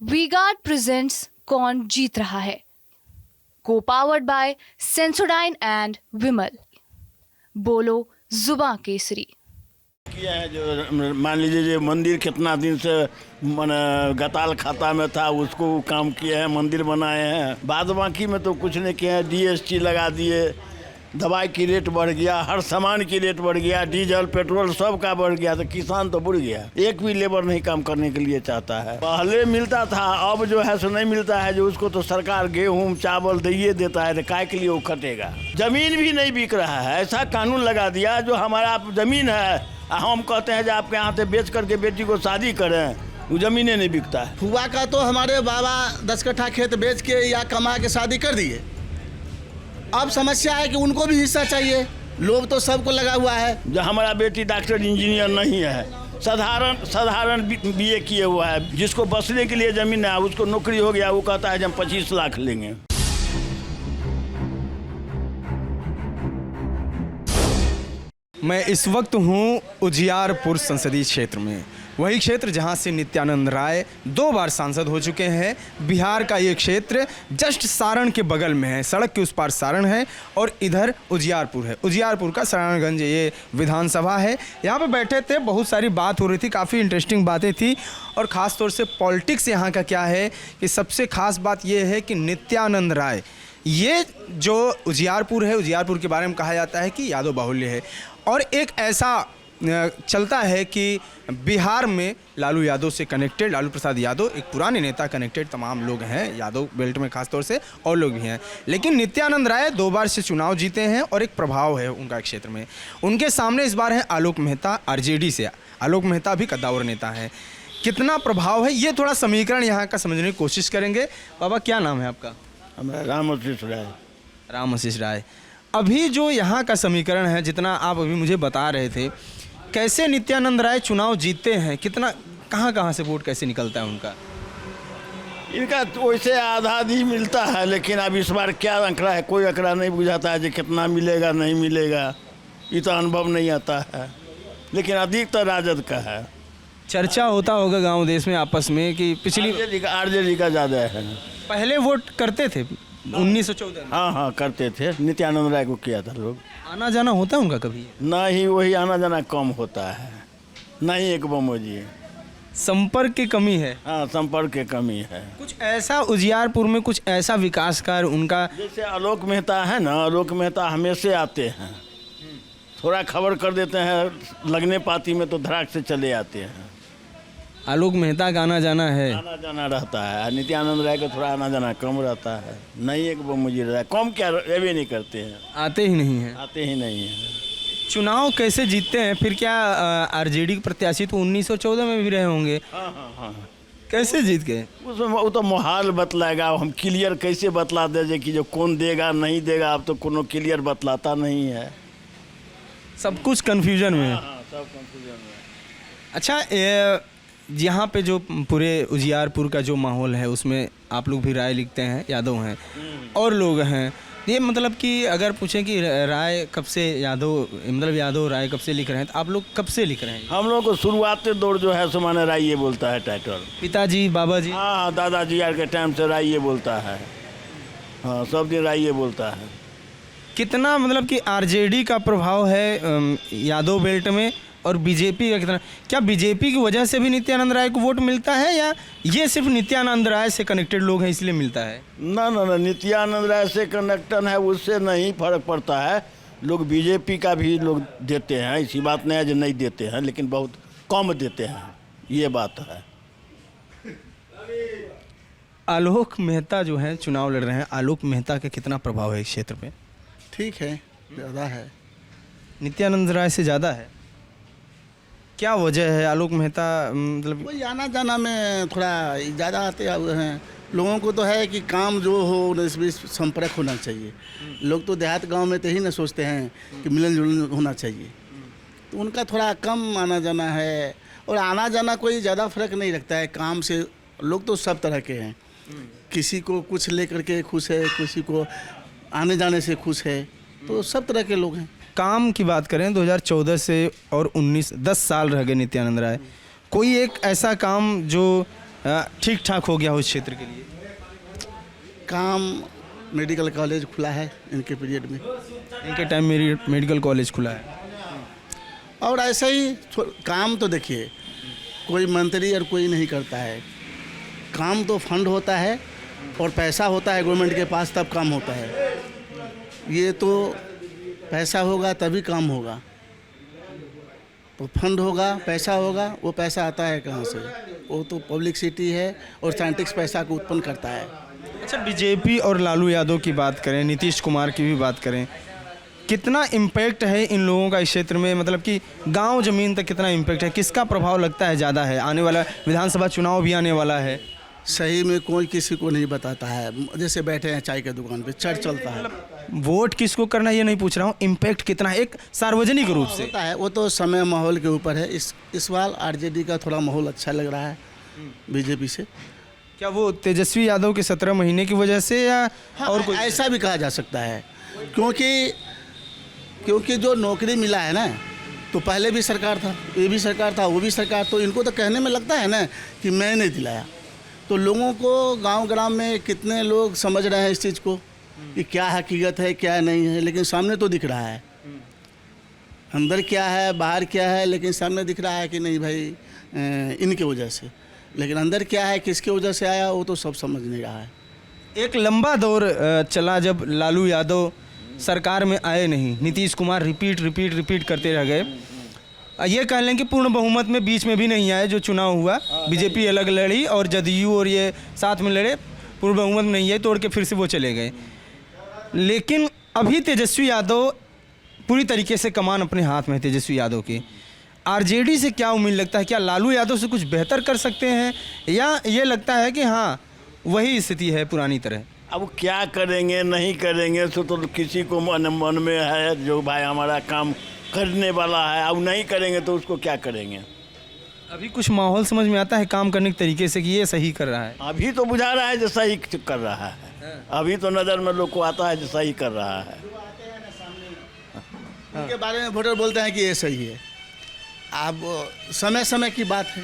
V-Guard presents कौन जीत रहा है, को पावर्ड बाय सेंसोडाइन एंड विमल। बोलो जुबां केसरी। किया है जो मान लीजिए जो मंदिर कितना दिन से गताल खाता में था, उसको काम किए हैं, मंदिर बनाए हैं। बाद बाकी में तो कुछ नहीं किए हैं। जीएसटी लगा दिए, दवाई की रेट बढ़ गया, हर सामान की रेट बढ़ गया, डीजल पेट्रोल सब का बढ़ गया, तो किसान तो बुड़ गया। एक भी लेबर नहीं काम करने के लिए चाहता है। पहले मिलता था, अब जो है सो नहीं मिलता है। जो उसको तो सरकार गेहूं चावल दिए देता है, तो काय के लिए वो खटेगा। जमीन भी नहीं बिक रहा है। ऐसा कानून लगा दिया जो हमारा जमीन है, हम कहते हैं जो आपके यहाँ से बेच करके बेटी को शादी करें, वो जमीनें नहीं बिकता है। हुआ का तो हमारे बाबा 10 कट्ठा खेत बेच के या कमा के शादी कर दिए। अब समस्या है कि उनको भी हिस्सा चाहिए। लोभ तो सबको लगा हुआ है। जो हमारा बेटी डॉक्टर इंजीनियर नहीं है, साधारण बीए किए हुआ है। जिसको बसने के लिए जमीन है, उसको नौकरी हो गया, वो कहता है जब 25 लाख लेंगे। मैं इस वक्त हूँ उजियारपुर संसदीय क्षेत्र में, वही क्षेत्र जहाँ से नित्यानंद राय 2 बार सांसद हो चुके हैं। बिहार का ये क्षेत्र जस्ट सारण के बगल में है, सड़क के उस पार सारण है और इधर उजियारपुर है। उजियारपुर का सारणगंज ये विधानसभा है। यहाँ पे बैठे थे, बहुत सारी बात हो रही थी, काफ़ी इंटरेस्टिंग बातें थी। और ख़ास तौर से पॉलिटिक्स यहाँ का क्या है कि सबसे ख़ास बात ये है कि नित्यानंद राय, ये जो उजियारपुर है, उजियारपुर के बारे में कहा जाता है कि यादव बाहुल्य है। और एक ऐसा चलता है कि बिहार में लालू यादव से कनेक्टेड, लालू प्रसाद यादव एक पुराने नेता कनेक्टेड तमाम लोग हैं यादव बेल्ट में, खास तौर से और लोग भी हैं। लेकिन नित्यानंद राय 2 बार से चुनाव जीते हैं और एक प्रभाव है उनका क्षेत्र में। उनके सामने इस बार है आलोक मेहता आरजेडी से। आलोक मेहता भी कद्दावर नेता है। कितना प्रभाव है ये थोड़ा समीकरण यहाँ का समझने की कोशिश करेंगे। बाबा क्या नाम है आपका? हमारा राम आशीष राय। राम आशीष राय। अभी जो यहाँ का समीकरण है, जितना आप अभी मुझे बता रहे थे, कैसे नित्यानंद राय चुनाव जीतते हैं, कितना कहाँ से वोट कैसे निकलता है उनका? इनका तो वैसे आधा ही मिलता है, लेकिन अब इस बार क्या आंकड़ा है, कोई आंकड़ा नहीं बुझाता है जो कितना मिलेगा नहीं मिलेगा। ये तो अनुभव नहीं आता है, लेकिन अधिकतर राजद का है। चर्चा होता होगा गांव देश में आपस में कि पिछली आरजेडी का ज़्यादा है। पहले वोट करते थे 1914 में। हाँ करते थे। नित्यानंद राय को किया था लोग। आना जाना होता है उनका कभी? ना ही वही आना जाना कम होता है, ना ही एक बमोजी। संपर्क की कमी है। हाँ, संपर्क की कमी है। कुछ ऐसा उजियारपुर में कुछ ऐसा विकास कार्य उनका, जैसे आलोक मेहता है ना, आलोक मेहता हमेशा आते हैं, थोड़ा खबर कर देते हैं, लगने पाती में तो धड़ाक से चले आते हैं। आलोक मेहता का आना जाना है, आना जाना रहता है। नित्यानंद राय का थोड़ा आना जाना कम रहता है। नहीं एक बमोजी रहता है, कम क्या वे नहीं करते हैं, आते ही नहीं हैं। आते ही नहीं है। चुनाव कैसे जीतते हैं फिर? क्या आरजेडी के प्रत्याशी तो 1914 में भी रहे होंगे? हाँ। कैसे जीत गए? उसमें वो तो मोहाल बतलाएगा। हम क्लियर कैसे बतला दे कि जो कौन देगा नहीं देगा? अब तो कोनो क्लियर बतलाता नहीं है, सब कुछ कन्फ्यूजन में है। हाँ, सब कंफ्यूजन में। अच्छा, यहाँ पे जो पूरे उजियारपुर का जो माहौल है उसमें आप लोग भी राय लिखते हैं, यादव हैं और लोग हैं। ये मतलब कि अगर पूछें कि राय कब से यादव, मतलब यादव राय कब से लिख रहे हैं, तो आप लोग कब से लिख रहे हैं? हम लोग को शुरुआती दौर जो है सो माने राय ये बोलता है टाइटल। पिताजी, बाबा जी? हाँ, दादाजी यार के टाइम से राय ये बोलता है। हाँ, सब दिन राय ये बोलता है। कितना मतलब कि आरजेडी का प्रभाव है यादव बेल्ट में और बीजेपी का कितना? क्या बीजेपी की वजह से भी नित्यानंद राय को वोट मिलता है, या ये सिर्फ नित्यानंद राय से कनेक्टेड लोग हैं इसलिए मिलता है? ना, नित्यानंद राय से कनेक्शन है, उससे नहीं फर्क पड़ता है। लोग बीजेपी का भी लोग देते हैं, ऐसी बात नहीं है जो नहीं देते हैं, लेकिन बहुत कम देते हैं, ये बात है। आलोक मेहता जो हैं चुनाव लड़ रहे हैं, आलोक मेहता का कितना प्रभाव है इस क्षेत्र पे? ठीक है, ज़्यादा है। नित्यानंद राय से ज़्यादा है? क्या वजह है? आलोक मेहता मतलब वही आना जाना में थोड़ा ज़्यादा आते हुए हैं। लोगों को तो है कि काम जो हो इसमें संपर्क होना चाहिए। लोग तो देहात गांव में तो ही ना सोचते हैं कि मिलन जुलन होना चाहिए, तो उनका थोड़ा कम आना जाना है। और आना जाना कोई ज़्यादा फर्क नहीं रखता है काम से। लोग तो सब तरह के हैं, किसी को कुछ लेकर के खुश है, किसी को आने जाने से खुश है, तो सब तरह के लोग हैं। काम की बात करें 2014 से और 10 साल रह गए नित्यानंद राय, कोई एक ऐसा काम जो ठीक ठाक हो गया हो इस क्षेत्र के लिए? काम मेडिकल कॉलेज खुला है इनके पीरियड में, इनके टाइम मेडिकल कॉलेज खुला है। और ऐसा ही काम तो देखिए कोई मंत्री और कोई नहीं करता है। काम तो फंड होता है और पैसा होता है गवर्नमेंट के पास, तब काम होता है। ये तो पैसा होगा तभी काम होगा, तो फंड होगा, पैसा होगा, वो पैसा आता है कहाँ से? वो तो पब्लिसिटी है और साइंटिस्ट पैसा को उत्पन्न करता है। अच्छा, बीजेपी और लालू यादव की बात करें, नीतीश कुमार की भी बात करें, कितना इम्पैक्ट है इन लोगों का इस क्षेत्र में? मतलब कि गांव ज़मीन तक कितना इम्पैक्ट है? किसका प्रभाव लगता है ज़्यादा है? आने वाला विधानसभा चुनाव भी आने वाला है। सही में कोई किसी को नहीं बताता है। जैसे बैठे हैं चाय के दुकान पे, चर्च चलता है। वोट किसको करना है ये नहीं पूछ रहा हूँ, इम्पैक्ट कितना है एक सार्वजनिक रूप से? होता है वो तो समय माहौल के ऊपर है। इस बार आरजेडी का थोड़ा माहौल अच्छा लग रहा है बीजेपी से। क्या वो तेजस्वी यादव के 17 महीने की वजह से या और कोई? ऐसा भी कहा जा सकता है, क्योंकि जो नौकरी मिला है ना, तो पहले भी सरकार था, ये भी सरकार था, वो भी सरकार, तो इनको तो कहने में लगता है ना कि मैंने दिलाया। तो लोगों को गांव ग्राम में कितने लोग समझ रहे हैं इस चीज़ को कि क्या हकीकत है क्या नहीं है, लेकिन सामने तो दिख रहा है। अंदर क्या है बाहर क्या है, लेकिन सामने दिख रहा है कि नहीं भाई इनके वजह से। लेकिन अंदर क्या है किसके वजह से आया वो तो सब समझ नहीं रहा है। एक लंबा दौर चला जब लालू यादव सरकार में आए नहीं, नीतीश कुमार रिपीट करते रह गए। ये कह लें कि पूर्ण बहुमत में बीच में भी नहीं आए। जो चुनाव हुआ बीजेपी अलग लड़ी और जदयू और ये साथ में लड़े, पूर्ण बहुमत में नहीं आए, तोड़ के फिर से वो चले गए। लेकिन अभी तेजस्वी यादव पूरी तरीके से कमान अपने हाथ में है। तेजस्वी यादव की आरजेडी से क्या उम्मीद लगता है? क्या लालू यादव से कुछ बेहतर कर सकते हैं या ये लगता है कि हाँ वही स्थिति है पुरानी तरह? अब क्या करेंगे नहीं करेंगे सो तो किसी को मन में है जो भाई हमारा काम करने वाला है, अब नहीं करेंगे तो उसको क्या करेंगे। अभी कुछ माहौल समझ में आता है काम करने के तरीके से कि ये सही कर रहा है? अभी तो बुझा रहा है जो सही कर रहा है, अभी तो नज़र में लोग को आता है जो सही कर रहा है। उनके बारे में वोटर बोलते हैं कि ये सही है। अब समय समय की बात है,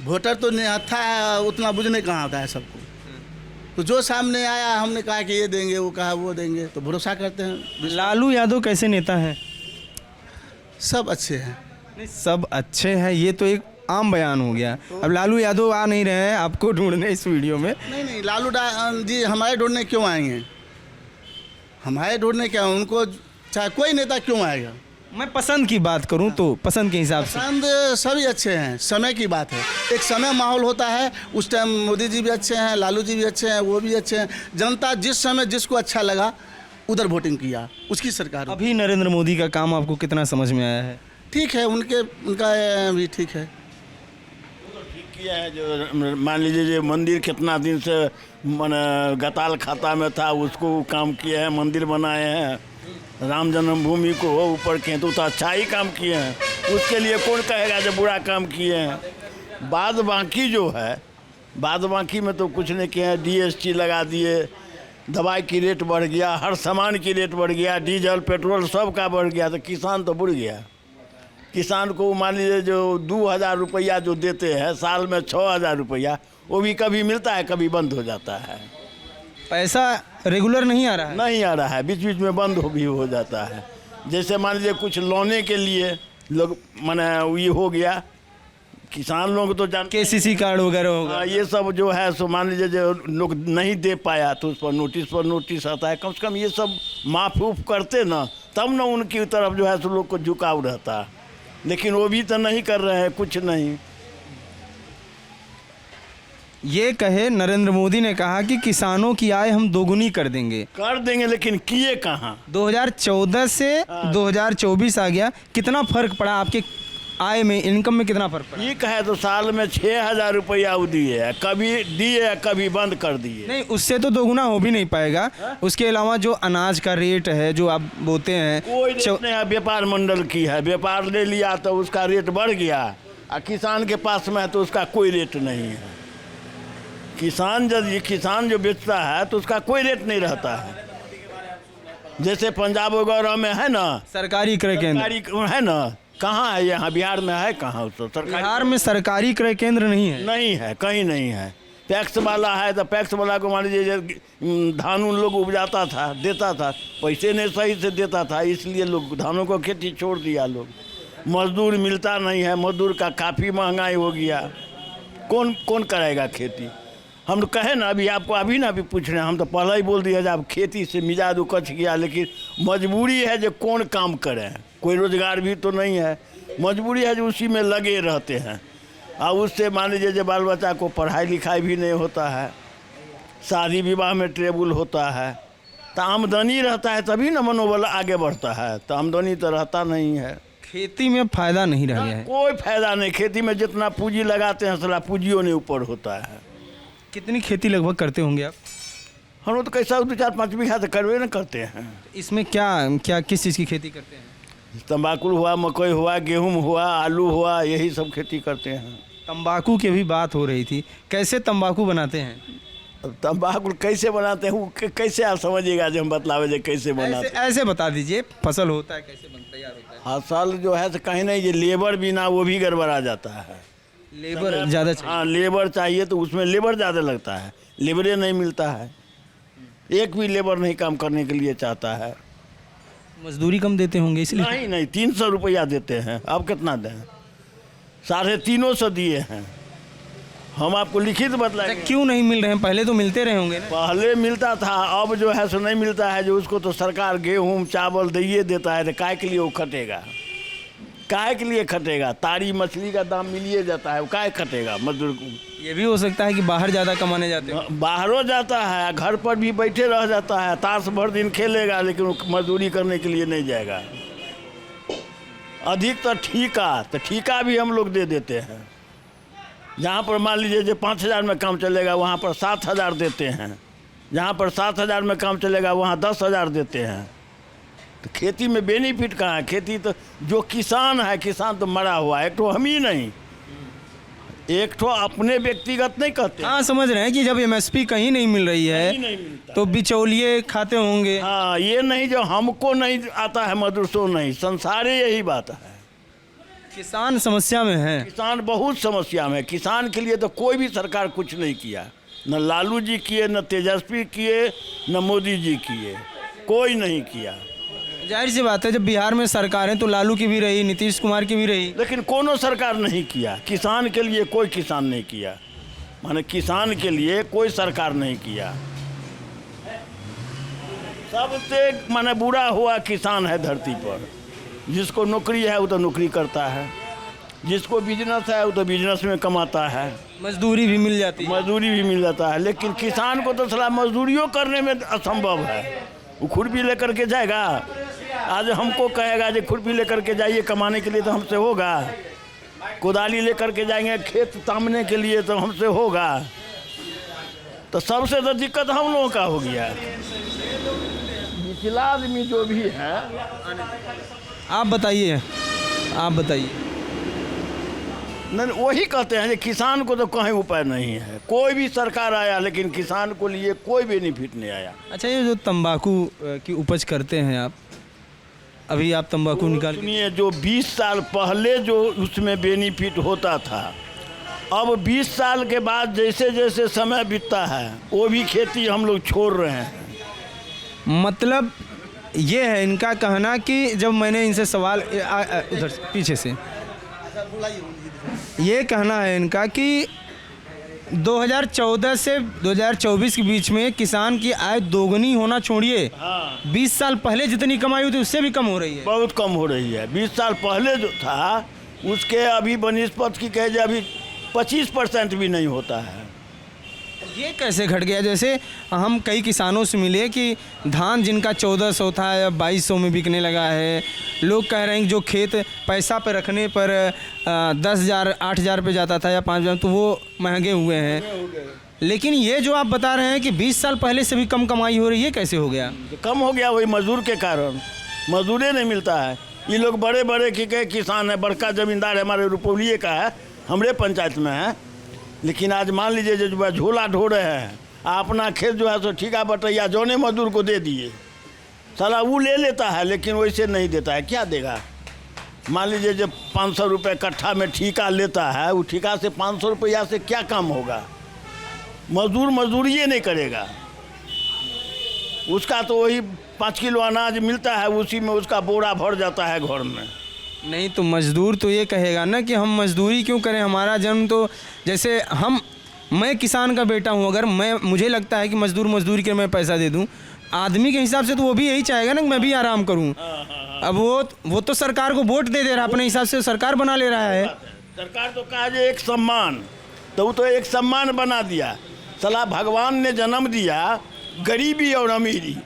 वोटर तो निहत्था है, उतना बुझने कहाँ आता है सबको। तो जो सामने आया हमने कहा कि ये देंगे, वो कहा वो देंगे, तो भरोसा करते हैं। लालू यादव कैसे नेता हैं? सब अच्छे हैं। नहीं, सब अच्छे हैं ये तो एक आम बयान हो गया। अब लालू यादव आ नहीं रहे हैं आपको ढूंढने इस वीडियो में। नहीं लालू जी हमारे ढूंढने क्यों आएंगे? हमारे ढूंढने क्या, उनको चाहे कोई नेता क्यों आएगा? मैं पसंद की बात करूं तो पसंद के हिसाब से पसंद सभी अच्छे हैं, समय की बात है। एक समय माहौल होता है, उस टाइम मोदी जी भी अच्छे हैं, लालू जी भी अच्छे हैं, वो भी अच्छे हैं। जनता जिस समय जिसको अच्छा लगा उधर वोटिंग किया, उसकी सरकार। अभी नरेंद्र मोदी का काम आपको कितना समझ में आया है? ठीक है, उनका भी ठीक है। किया है जो मान लीजिए जो मंदिर कितना दिन से गताल खाता में था, उसको काम किए हैं, मंदिर बनाए हैं। राम जन्मभूमि को ऊपर किए तो अच्छा ही काम किए हैं, उसके लिए कौन कहेगा जो बुरा काम किए हैं। बाद बाकी जो है, बाद बाकी में तो कुछ नहीं किए हैं। DST लगा दिए, दवाई की रेट बढ़ गया, हर सामान की रेट बढ़ गया, डीजल पेट्रोल सब का बढ़ गया, तो किसान तो बुड़ गया। किसान को मान लीजिए जो 2000 रुपया जो देते हैं, साल में 6000 रुपया, वो भी कभी मिलता है कभी बंद हो जाता है। पैसा रेगुलर नहीं आ रहा है? नहीं आ रहा है, बीच बीच में बंद भी हो जाता है। जैसे मान लीजिए कुछ लोने के लिए लोग माने ये हो गया, किसान लोग तो जान KCC कार्ड वगैरह होगा, ये सब जो है सो मान लीजिए जो लोग नहीं दे पाया तो उस पर नोटिस आता है। कम से कम ये सब माफ उफ करते ना, तब ना उनकी तरफ जो है सो लोग को झुकाव रहता। लेकिन वो भी तो नहीं कर रहे हैं, कुछ नहीं। ये कहे नरेंद्र मोदी ने कहा कि किसानों की आय हम दोगुनी कर देंगे, लेकिन किए कहाँ? 2014 से 2024 आ गया, कितना फर्क पड़ा आपके आय में, इनकम में कितना फर्क पड़ा? ये कहे तो साल में 6000 रुपया दिए, कभी दिए कभी बंद कर दिए। नहीं, उससे तो दोगुना हो भी नहीं पाएगा। उसके अलावा जो अनाज का रेट है जो आप बोलते हैं, कोई रेट नहीं है, व्यापार मंडल की है, व्यापार ले लिया तो उसका रेट बढ़ गया, और किसान के पास में है तो उसका कोई रेट नहीं है। किसान जो बेचता है तो उसका कोई रेट नहीं रहता है। जैसे पंजाब वगैरह में है ना सरकारी क्रय केंद्र सरकारी है ना, कहाँ है यहाँ बिहार में है कहाँ उसको सरकार बिहार में सरकारी क्रय केंद्र नहीं है। नहीं है, कहीं नहीं है। पैक्स वाला है तो पैक्स वाला को मान लीजिए धान उन लोग उपजाता था, देता था, पैसे नहीं सही से देता था, इसलिए लोग धानों को खेती छोड़ दिया। लोग मजदूर मिलता नहीं है, मजदूर का काफ़ी महंगाई हो गया, कौन कौन करेगा खेती। हम तो कहे ना, अभी आपको अभी ना अभी पूछ रहे हैं, हम तो पहले ही बोल दिया जब खेती से मिजाज उकच गया, लेकिन मजबूरी है जो कौन काम करे, कोई रोजगार भी तो नहीं है, मजबूरी है जो उसी में लगे रहते हैं। और उससे मान लीजिए जो बाल बच्चा को पढ़ाई लिखाई भी नहीं होता है, शादी विवाह में ट्रेबल होता है, तो आमदनी रहता है तभी ना मनोबल आगे बढ़ता है, तो आमदनी तो रहता नहीं है। खेती में फायदा नहीं रह गया है। कोई फायदा नहीं, खेती में जितना पूंजी लगाते हैं सारा पूंजियों ने ऊपर होता है। कितनी खेती लगभग करते होंगे आप? हम लोग तो कैसा 2-4-5 बीघा तो करवे न करते हैं। इसमें क्या क्या किस चीज़ की खेती करते हैं? तंबाकू हुआ, मकई हुआ, गेहूं हुआ, आलू हुआ, यही सब खेती करते हैं। तंबाकू की भी बात हो रही थी, कैसे तंबाकू बनाते हैं? अब तंबाकू कैसे बनाते हैं वो कैसे आप समझिएगा जो हम बतलावे जो कैसे बनाते हैं। ऐसे बता दीजिए, फसल होता है कैसे तैयार होता है? फसल जो है तो कहीं नहीं, ये लेबर बिना वो भी गड़बड़ा जाता है। लेबर ज़्यादा चाहिए। हाँ, लेबर चाहिए तो उसमें लेबर ज़्यादा लगता है, लेबरे नहीं मिलता है, एक भी लेबर नहीं काम करने के लिए चाहता है। मजदूरी कम देते होंगे इसलिए? नहीं 300 रुपया देते हैं, अब कितना दें? 350 दिए हैं, हम आपको लिखित बतलाएंगे। क्यों नहीं मिल रहे हैं? पहले तो मिलते रहे होंगे ना? पहले मिलता था, अब जो है सो नहीं मिलता है। जो उसको तो सरकार गेहूं चावल दिए देता है, तो काय के लिए वो खटेगा, काय के लिए खटेगा? तारी मछली का दाम मिलिए जाता है, वो काय खटेगा मजदूर को? ये भी हो सकता है कि बाहर ज़्यादा कमाने जाते हैं। बाहरों जाता है, घर पर भी बैठे रह जाता है, ताश भर दिन खेलेगा, लेकिन वो मजदूरी करने के लिए नहीं जाएगा। अधिक तो ठेका भी हम लोग दे देते हैं। जहाँ पर मान लीजिए जो 5,000 में काम चलेगा वहाँ पर 7,000 देते हैं, जहाँ पर 7,000 में काम चलेगा वहाँ 10,000 देते हैं। तो खेती में बेनिफिट कहाँ है? खेती तो जो किसान है, किसान तो मरा हुआ है, एक तो हम ही नहीं, एक तो अपने व्यक्तिगत नहीं कहते। हाँ, समझ रहे हैं कि जब एमएसपी कहीं नहीं मिल रही है तो बिचौलिए खाते होंगे। हाँ, ये नहीं जो हमको नहीं आता है मजदूर सो नहीं, संसारे यही बात है। किसान समस्या में है, किसान बहुत समस्या में है। किसान के लिए तो कोई भी सरकार कुछ नहीं किया, न लालू जी किए, न तेजस्वी किए, न मोदी जी किए, कोई नहीं किया। जाहिर सी बात है, जब बिहार में सरकारें तो लालू की भी रही, नीतीश कुमार की भी रही, लेकिन कोनो सरकार नहीं किया किसान के लिए, कोई किसान नहीं किया, माने किसान के लिए कोई सरकार नहीं किया। सबसे माने बुरा हुआ किसान है धरती पर। जिसको नौकरी है वो तो नौकरी करता है, जिसको बिजनेस है वो तो बिजनेस में कमाता है, मजदूरी भी मिल जाती है। मजदूरी भी मिल जाता है। लेकिन किसान को तो साला मजदूरियों करने में असंभव है। वो खुरपी लेकर के जाएगा, आज हमको कहेगा जो खुरपी लेकर के जाइए कमाने के लिए, तो हमसे होगा? कुदाली लेकर के जाएंगे खेत तामने के लिए, तो हमसे होगा? तो सबसे तो दिक्कत हम लोगों का हो गया। निचला आदमी जो भी है, आप बताइए, आप बताइए। नहीं वही कहते हैं कि किसान को तो कहीं उपाय नहीं है। कोई भी सरकार आया लेकिन किसान को लिए कोई बेनिफिट नहीं आया। अच्छा, ये जो तंबाकू की उपज करते हैं आप, अभी आप तंबाकू निकाल के सुनिए, जो 20 साल पहले जो उसमें बेनिफिट होता था, अब 20 साल के बाद जैसे जैसे समय बीतता है वो भी खेती हम लोग छोड़ रहे हैं। मतलब ये है इनका कहना कि जब मैंने इनसे सवाल उधर पीछे से, ये कहना है इनका कि 2014 से 2024 के बीच में किसान की आय दोगुनी होना छोड़िए, 20 साल पहले जितनी कमाई हुई थी उससे भी कम हो रही है। बहुत कम हो रही है। 20 साल पहले जो था उसके अभी बनिस्पत की कहे जाए अभी 25% भी नहीं होता है। ये कैसे घट गया? जैसे हम कई किसानों से मिले कि धान जिनका 1400 था या 2200 में बिकने लगा है। लोग कह रहे हैं कि जो खेत पैसा पे रखने पर 10,000 8,000 पे जाता था या 5,000, तो वो महंगे हुए हैं। लेकिन ये जो आप बता रहे हैं कि 20 साल पहले से भी कम कमाई हो रही है, कैसे हो गया? कम हो गया वही मजदूर के कारण, मजदूरी नहीं मिलता है। ये लोग बड़े बड़े किसान है, बड़का ज़मींदार है, हमारे रुपौलिये का है, हमारे पंचायत में है। लेकिन आज मान लीजिए जो झोला ढो रहे हैं, अपना खेत जो है सो ठीका बटैया जौने मजदूर को दे दिए, साला वो ले लेता है, लेकिन वैसे नहीं देता है। क्या देगा? मान लीजिए जब 500 रुपये कट्ठा में ठीका लेता है, वो ठीका से 500 रुपया से क्या काम होगा? मजदूर मजदूरी नहीं करेगा, उसका तो वही 5 किलो अनाज मिलता है, उसी में उसका बोरा भर जाता है घर में। नहीं तो मजदूर तो ये कहेगा ना कि हम मजदूरी क्यों करें, हमारा जन्म तो जैसे मैं किसान का बेटा हूँ, अगर मुझे लगता है कि मजदूरी के मैं पैसा दे दूँ, आदमी के हिसाब से तो वो भी यही चाहेगा ना कि मैं भी आराम करूँ। अब वो तो सरकार को वोट दे रहा है, अपने हिसाब से सरकार बना ले रहा है। सरकार तो कहा जे एक सम्मान, तो वो तो एक सम्मान बना दिया। सला भगवान ने जन्म दिया गरीबी और अमीरी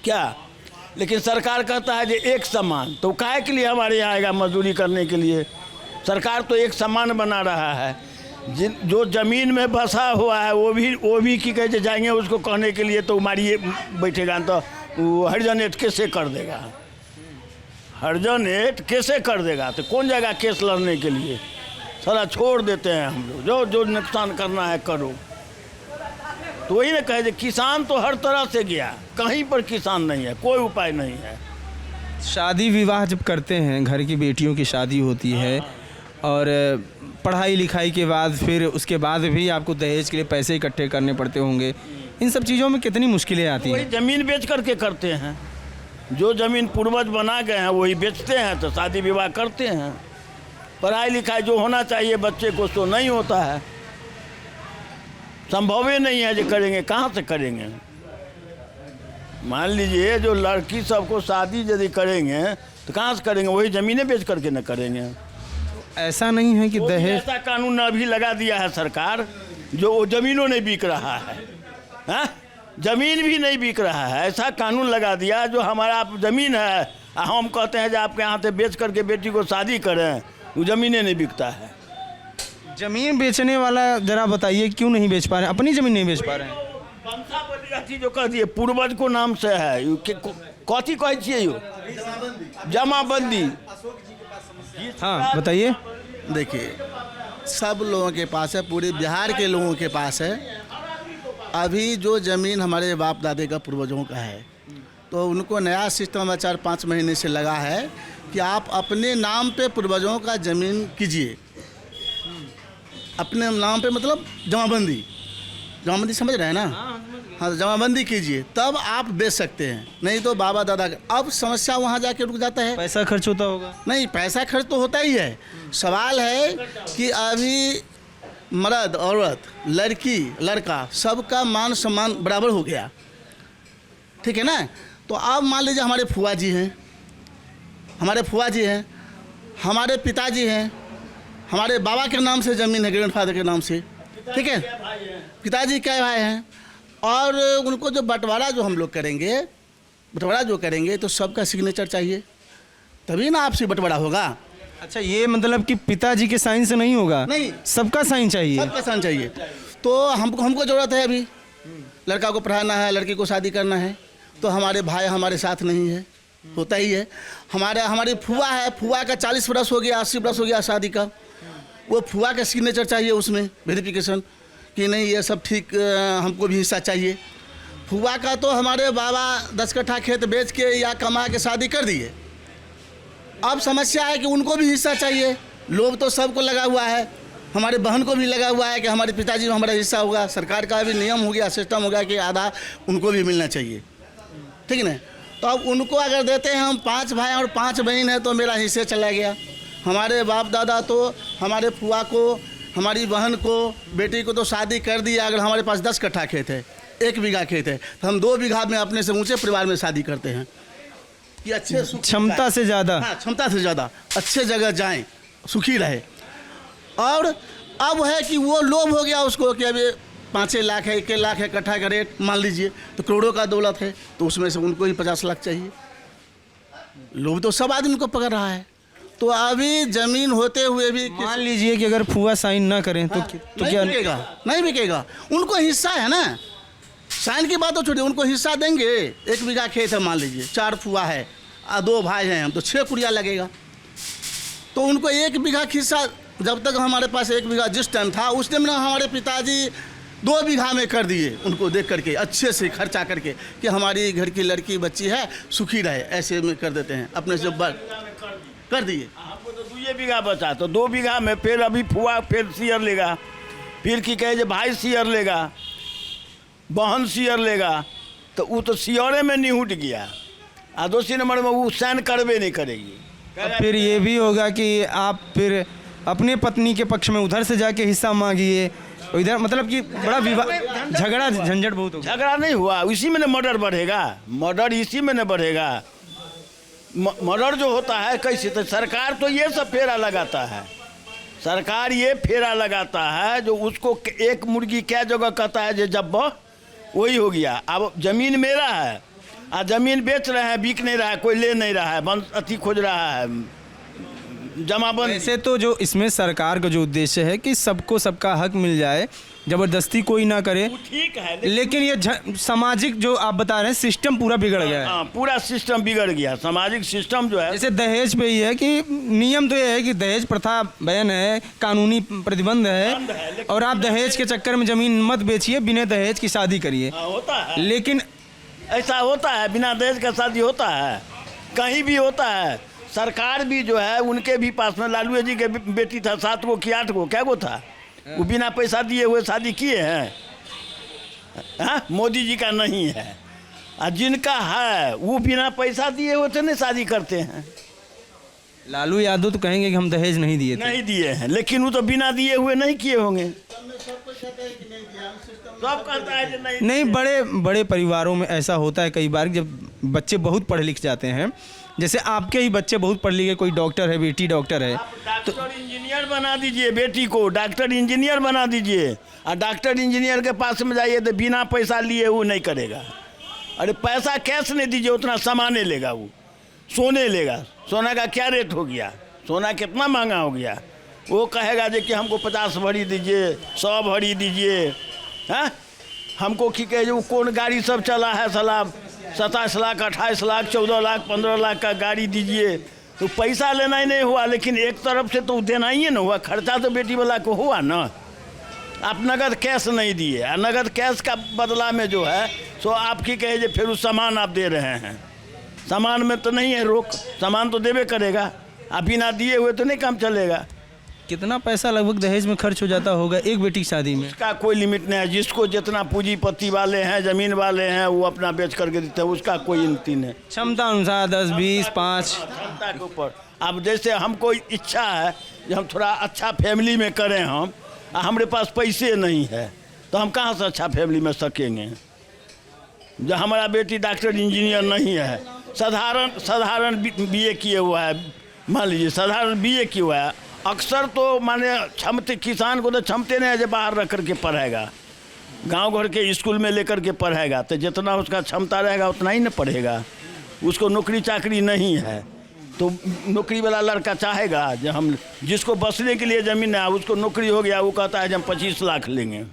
क्या, लेकिन सरकार कहता है जे एक सम्मान, तो काहे के लिए हमारे यहाँ आएगा मजदूरी करने के लिए? सरकार तो एक सम्मान बना रहा है। जो ज़मीन में बसा हुआ है वो भी की कहते जाएंगे उसको कहने के लिए, तो मारिए बैठेगा तो वो हरिजनेट कैसे कर देगा? हरिजनेट कैसे कर देगा? तो कौन जगह केस लड़ने के लिए? सारा छोड़ देते हैं हम लोग, जो नुकसान करना है करो। तो वही ना कहे किसान तो हर तरह से गया, कहीं पर किसान नहीं है, कोई उपाय नहीं है। शादी विवाह जब करते हैं, घर की बेटियों की शादी होती है और पढ़ाई लिखाई के बाद फिर उसके बाद भी आपको दहेज के लिए पैसे इकट्ठे करने पड़ते होंगे, इन सब चीज़ों में कितनी मुश्किलें आती हैं? वही ज़मीन बेच करके करते हैं, जो ज़मीन पूर्वज बना गए हैं वही बेचते हैं, तो शादी विवाह करते हैं। पढ़ाई लिखाई जो होना चाहिए बच्चे को तो नहीं होता है, संभव ही नहीं है जो करेंगे, कहाँ से करेंगे? मान लीजिए जो लड़की सबको शादी यदि करेंगे तो कहाँ से करेंगे? वही ज़मीनें बेच करके न करेंगे। ऐसा नहीं है कि दहेज, ऐसा कानून अभी लगा दिया है सरकार, जो वो ज़मीनों नहीं बिक रहा है, हाँ? ज़मीन भी नहीं बिक रहा है, ऐसा कानून लगा दिया जो हमारा ज़मीन है, हम कहते हैं जो आपके यहाँ से बेच करके बेटी को शादी करें, वो ज़मीनें नहीं बिकता है। ज़मीन बेचने वाला जरा बताइए क्यों नहीं बेच पा रहे हैं, अपनी ज़मीन नहीं बेच पा रहे हैं? चीज जो कह दिए पूर्वज को नाम से है, कथी कहे छिए यो? जमाबंदी। हाँ बताइए। देखिए, सब लोगों के पास है, पूरे बिहार के लोगों के पास है। अभी जो ज़मीन हमारे बाप दादे का पूर्वजों का है, तो उनको नया सिस्टम 4-5 महीने से लगा है कि आप अपने नाम पे पूर्वजों का ज़मीन कीजिए, अपने नाम पे, मतलब जमाबंदी समझ रहे हैं ना? हाँ, जमाबंदी कीजिए, तब आप बेच सकते हैं, नहीं तो बाबा दादा। अब समस्या वहाँ जाके रुक जाता है। पैसा खर्च होता होगा? नहीं, पैसा खर्च तो होता ही है। सवाल है कि अभी मर्द औरत, लड़की लड़का, सबका मान सम्मान बराबर हो गया, ठीक है ना? तो अब मान लीजिए हमारे फुआ जी हैं, हमारे पिताजी हैं, हमारे बाबा के नाम से ज़मीन है, ग्रैंडफादर के नाम से, ठीक है? पिताजी क्या भाई हैं, और उनको जो बंटवारा जो हम लोग करेंगे तो सबका सिग्नेचर चाहिए, तभी ना आपसे बंटवारा होगा। अच्छा, ये मतलब कि पिताजी के साइन से नहीं होगा? नहीं, सबका साइन चाहिए। सबका साइन चाहिए। तो हमको ज़रूरत है, अभी लड़का को पढ़ाना है, लड़की को शादी करना है, तो हमारे भाई हमारे साथ नहीं है, होता ही है। हमारी फुआ है, फुआ का 40 बरस हो गया, 80 बरस हो गया शादी का, वो फुआ का सिग्नेचर चाहिए उसमें, वेरिफिकेशन कि नहीं ये सब ठीक, हमको भी हिस्सा चाहिए। फुआ का तो हमारे बाबा 10 कट्ठा खेत बेच के या कमा के शादी कर दिए, अब समस्या है कि उनको भी हिस्सा चाहिए। लोभ तो सबको लगा हुआ है, हमारे बहन को भी लगा हुआ है कि हमारे पिताजी में हमारा हिस्सा होगा। सरकार का भी नियम हो गया, सिस्टम हो गया कि आधा उनको भी मिलना चाहिए, ठीक है ना? तो अब उनको अगर देते हैं, हम 5 भाई और 5 बहन है, तो मेरा हिस्से चला गया। हमारे बाप दादा तो हमारे फुआ को, हमारी बहन को, बेटी को तो शादी कर दिया। अगर हमारे पास 10 कट्ठा खेत है, 1 बीघा खेत है, तो हम 2 बीघा में अपने से ऊंचे परिवार में शादी करते हैं कि अच्छे क्षमता से ज़्यादा, हाँ, क्षमता से ज़्यादा अच्छे जगह जाएं, सुखी रहे। और अब है कि वो लोभ हो गया उसको कि अभी 5 लाख है, 1 लाख है कट्ठा का रेट, मान लीजिए, तो करोड़ों का दौलत है, तो उसमें से उनको ही 50 लाख चाहिए। लोभ तो सब आदमी को पकड़ रहा है। तो अभी ज़मीन होते हुए भी मान लीजिए कि अगर फुआ साइन ना करें तो क्या नहीं बिकेगा? उनको हिस्सा है ना, साइन की बात तो छोड़िए, उनको हिस्सा देंगे। 1 बीघा खेत है, मान लीजिए 4 फुआ है, 2 भाई हैं हम, तो 6 कुड़िया लगेगा, तो उनको 1 बीघा हिस्सा। जब तक हमारे पास 1 बीघा जिस टाइम था, उस टाइम ना हमारे पिताजी 2 बीघा में कर दिए, उनको देख करके अच्छे से खर्चा करके कि हमारी घर की लड़की बच्ची है, सुखी रहे, ऐसे में कर देते हैं, अपने से कर दिए। हमको तो 2 बीघा बचा, तो 2 बीघा में फिर अभी फुआ फिर शेयर लेगा, फिर की कहे जो भाई शेयर लेगा, बहन शेयर लेगा, तो वो तो शेयरे में निहुट गया। आ दूसरी नंबर में वो साइन करबे नहीं करेगी। अब फिर ये भी होगा कि आप फिर अपने पत्नी के पक्ष में उधर से जाके हिस्सा मांगिए, इधर मतलब कि बड़ा विवाद झगड़ा झंझट बहुत होगा। झगड़ा नहीं हुआ, इसी में न मर्डर बढ़ेगा, मर्डर इसी में न बढ़ेगा। मर्डर जो होता है कैसे, तो सरकार तो ये सब फेरा लगाता है, सरकार ये फेरा लगाता है जो उसको एक मुर्गी क्या जगह कहता है जो जब वही हो गया। अब जमीन मेरा है, ज़मीन बेच रहे हैं, बिक नहीं रहा है, कोई ले नहीं रहा है, बंद अति खोज रहा है, जमाबंद। ऐसे तो जो इसमें सरकार का जो उद्देश्य है कि सबको सबका हक मिल जाए, ज़बरदस्ती कोई ना करे, ठीक है, लेकिन ये सामाजिक जो आप बता रहे हैं सिस्टम पूरा बिगड़ गया है। हाँ, पूरा सिस्टम बिगड़ गया, सामाजिक सिस्टम जो है। जैसे दहेज पे ये है कि नियम तो ये है कि दहेज प्रथा बैन है, कानूनी प्रतिबंध है, और आप दहेज के चक्कर में ज़मीन मत बेचिए, बिना दहेज की शादी करिए। होता है, लेकिन ऐसा होता है, बिना दहेज का शादी होता है, कहीं भी होता है। सरकार भी जो है उनके भी पास में लालू जी के बेटी था 7 गो कि 8 गो क्या गो था, वो बिना पैसा दिए हुए शादी किए हैं। हाँ, मोदी जी का नहीं है, और जिनका है वो बिना पैसा दिए हुए तो नहीं शादी करते हैं। लालू यादव तो कहेंगे कि हम दहेज नहीं दिए थे। नहीं दिए हैं, लेकिन वो तो बिना दिए हुए नहीं किए होंगे। सब कहता है कि नहीं, बड़े बड़े परिवारों में ऐसा होता है कई बार, जब बच्चे बहुत पढ़े लिख जाते हैं, जैसे आपके ही बच्चे बहुत पढ़ लिखे, कोई डॉक्टर है, बेटी डॉक्टर है, डॉक्टर इंजीनियर बना दीजिए, बेटी को डॉक्टर इंजीनियर बना दीजिए, और डॉक्टर इंजीनियर के पास में जाइए तो बिना पैसा लिए वो नहीं करेगा। अरे पैसा कैश नहीं दीजिए, उतना सामाने लेगा, वो सोने लेगा। सोना का क्या रेट हो गया, सोना कितना महंगा हो गया। वो कहेगा जो कि हमको 50 भरी दीजिए, 100 भरी दीजिए। हाँ, हमको कि कहे जो कौन गाड़ी सब चला है साला, 27 लाख 28 लाख 14 लाख 15 लाख का गाड़ी दीजिए। तो पैसा लेना ही नहीं हुआ, लेकिन एक तरफ से तो देना ही ना हुआ, खर्चा तो बेटी वाला को हुआ ना। आप नगद कैश नहीं दिए, और नगद कैश का बदला में जो है सो आपकी कहे जो फिर उस सामान आप दे रहे हैं, सामान में तो नहीं है रोक, सामान तो देवे करेगा, आप बिना दिए हुए तो नहीं काम चलेगा। कितना पैसा लगभग दहेज में खर्च हो जाता होगा एक बेटी की शादी में? उसका कोई लिमिट नहीं है, जिसको जितना पूंजीपति वाले हैं, ज़मीन वाले हैं, वो अपना बेच करके देते हैं, उसका कोई गिनती नहीं। क्षमता अनुसार 10 20 5 क्षमता के ऊपर। अब जैसे हमको इच्छा है कि हम थोड़ा अच्छा फैमिली में करें, हम हमारे पास पैसे नहीं है तो हम कहाँ से अच्छा फैमिली में सकेंगे। जो हमारा बेटी डॉक्टर इंजीनियर नहीं है, साधारण BA किए हुआ है, मान लीजिए साधारण BA किया हुआ है, अक्सर तो माने क्षमते किसान को तो क्षमते नहीं है जो बाहर रख करके पढ़ेगा, गांव घर के स्कूल में लेकर के पढ़ेगा, तो जितना उसका क्षमता रहेगा उतना ही न पढ़ेगा। उसको नौकरी चाकरी नहीं है, तो नौकरी वाला लड़का चाहेगा जब हम जिसको बसने के लिए ज़मीन है, उसको नौकरी हो गया, वो कहता है जब हम 25 लाख लेंगे।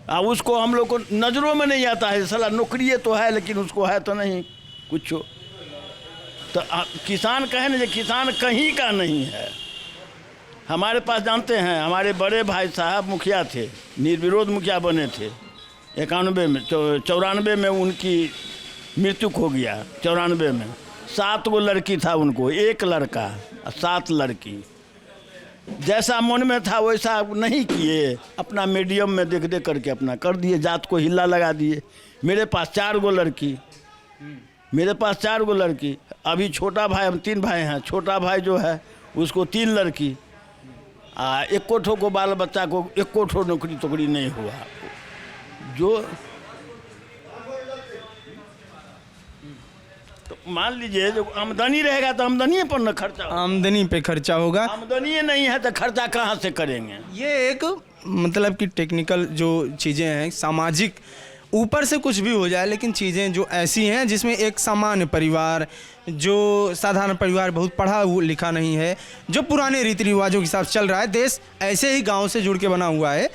अब उसको हम लोग को नज़रों में नहीं आता है, साला नौकरी तो है लेकिन उसको है तो नहीं कुछ। तो किसान कहे ना, किसान कहीं का नहीं है। हमारे पास जानते हैं, हमारे बड़े भाई साहब मुखिया थे, निर्विरोध मुखिया बने थे 91 में, 94 में उनकी मृत्यु हो गया। 94 में 7 गो लड़की था उनको, 1 लड़का 7 लड़की। जैसा मन में था वैसा नहीं किए, अपना मीडियम में देख देख करके अपना कर दिए, जात को हिला लगा दिए। मेरे पास 4 गो लड़की, मेरे पास 4 गो लड़की। अभी छोटा भाई, हम 3 भाई हैं, छोटा भाई जो है उसको 3 लड़की, एक कोठो को बाल बच्चा को एक कोठो नौकरी तोकरी नहीं हुआ। जो तो मान लीजिए जो आमदनी रहेगा तो आमदनी पर न खर्चा, आमदनी पे खर्चा होगा। आमदनी नहीं है तो खर्चा कहाँ से करेंगे। ये एक मतलब कि टेक्निकल जो चीज़ें हैं, सामाजिक ऊपर से कुछ भी हो जाए, लेकिन चीज़ें जो ऐसी हैं जिसमें एक सामान्य परिवार, जो साधारण परिवार, बहुत पढ़ा लिखा नहीं है, जो पुराने रीति रिवाजों के हिसाब से चल रहा है, देश ऐसे ही गांव से जुड़ के बना हुआ है,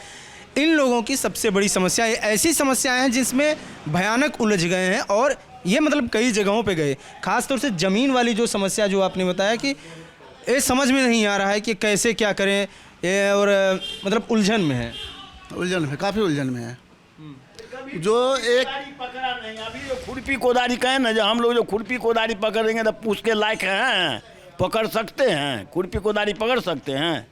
इन लोगों की सबसे बड़ी समस्या ये ऐसी समस्याएं हैं जिसमें भयानक उलझ गए हैं, और ये मतलब कई जगहों पे गए। खास तौर से ज़मीन वाली जो समस्या जो आपने बताया कि ये समझ में नहीं आ रहा है कि कैसे क्या करें, ये और मतलब उलझन में है, उलझन में, काफ़ी उलझन में है। जो एक पकड़ा नहीं, अभी जो खुरपी कोदारी कहें ना, जो हम लोग जो खुरपी कोदारी पकड़ेंगे तो उसके लायक हैं, पकड़ सकते हैं? खुरपी कोदारी पकड़ सकते हैं?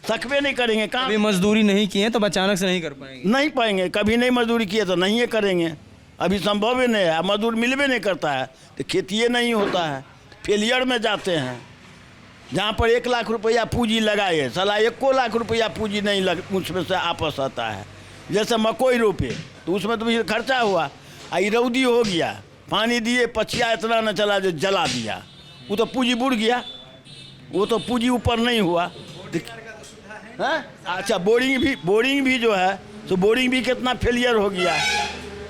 सकबे नहीं करेंगे काम। अभी मजदूरी नहीं किए तो अचानक से नहीं कर पाएंगे। नहीं पाएंगे, कभी नहीं मजदूरी किए तो नहीं ये करेंगे। अभी संभव ही नहीं है, मजदूर मिलबे नहीं करता है तो खेती नहीं होता है, फेलियर में जाते हैं। जहाँ पर 1 लाख रुपया पूंजी लगाए, साला 1 लाख रुपया पूंजी नहीं उसमें से आपस आता है। जैसे मकोई रोपे तो उसमें तो भी खर्चा हुआ, रौदी हो गया, पानी दिए, पछिया इतना न चला जो जला दिया, वो तो पूंजी बुड़ गया, वो तो पूंजी ऊपर नहीं हुआ। हाँ? अच्छा, बोरिंग भी जो है तो बोरिंग भी कितना फेलियर हो गया।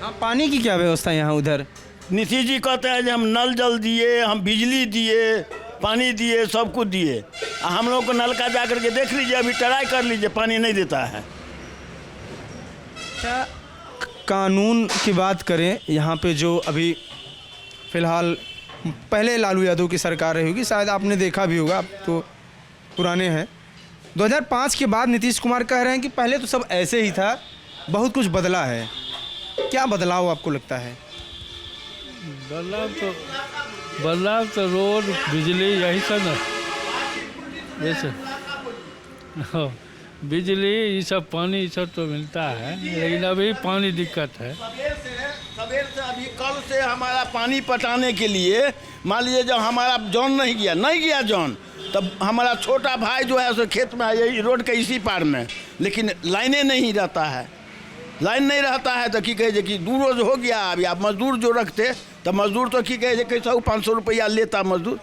हाँ, पानी की क्या व्यवस्था है यहाँ उधर? नीतीश जी कहते हैं कि हम नल जल दिए, हम बिजली दिए, पानी दिए, सब कुछ दिए। हम लोग को नल का जा करके देख लीजिए, अभी ट्राई कर लीजिए, पानी नहीं देता है। क्या कानून की बात करें, यहाँ पे जो अभी फ़िलहाल पहले लालू यादव की सरकार रही होगी, शायद आपने देखा भी होगा, आप तो पुराने हैं। 2005 के बाद नीतीश कुमार कह रहे हैं कि पहले तो सब ऐसे ही था, बहुत कुछ बदला है। क्या बदलाव आपको लगता है? बदलाव तो रोड, बिजली, यही सब ना, जैसे हाँ, बिजली ये सब, पानी ये सब तो मिलता है, लेकिन अभी पानी दिक्कत है। सवेर से अभी कल से हमारा पानी पटाने के लिए, मान लीजिए जब हमारा जॉन नहीं गया जॉन, तब हमारा छोटा भाई जो है सो खेत में यही रोड के इसी पार में, लेकिन लाइनें नहीं रहता है। लाइन नहीं रहता है तो की कहे कि 2 रोज हो गया। अभी आप मजदूर जो रखते तो मजदूर तो की कहे कैसा 500 रुपया लेता मजदूर,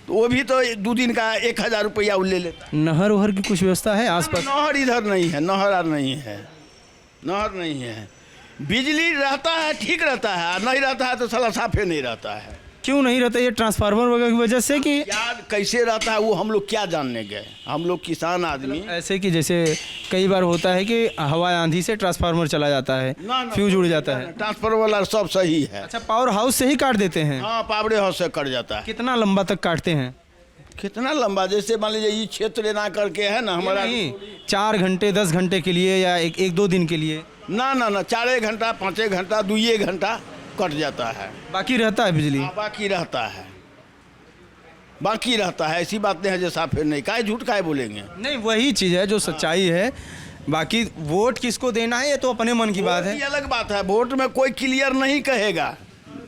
तो वो भी तो 2 दिन का 1000 रुपया ले लेता। नहर वहर की कुछ व्यवस्था है आसपास? नहर इधर नहीं है, नहर नहीं है। बिजली रहता है, ठीक रहता है, नहीं रहता है तो साला साफे नहीं रहता है। क्यों नहीं रहता? ये ट्रांसफार्मर वगैरह की वजह से कि यार कैसे रहता है वो हम लोग क्या जानने गए, हम लोग किसान आदमी। ऐसे कि जैसे कई बार होता है कि हवा आंधी से ट्रांसफार्मर चला जाता है, फ्यूज उड़ जाता है। ट्रांसफार्मर वाला सब सही है। अच्छा, पावर हाउस से ही काट देते हैं? हाँ, पावर हाउस से कट जाता है। कितना लंबा तक काटते हैं? कितना लंबा? जैसे मान लीजिए ये क्षेत्र ना करके है ना हमारा, नहीं, 4 घंटे 10 घंटे के लिए या 1-2 दिन के लिए? ना 4 घंटा 5 घंटा 2 घंटा कट जाता है, बाकी रहता है बिजली? बाकी रहता है। ऐसी बात नहीं है जो साफे नहीं, काहे झूठ काहे बोलेंगे। नहीं, वही चीज़ है जो सच्चाई है। बाकी वोट किसको देना है ये तो अपने मन की बात है। ये अलग बात है, वोट में कोई क्लियर नहीं कहेगा,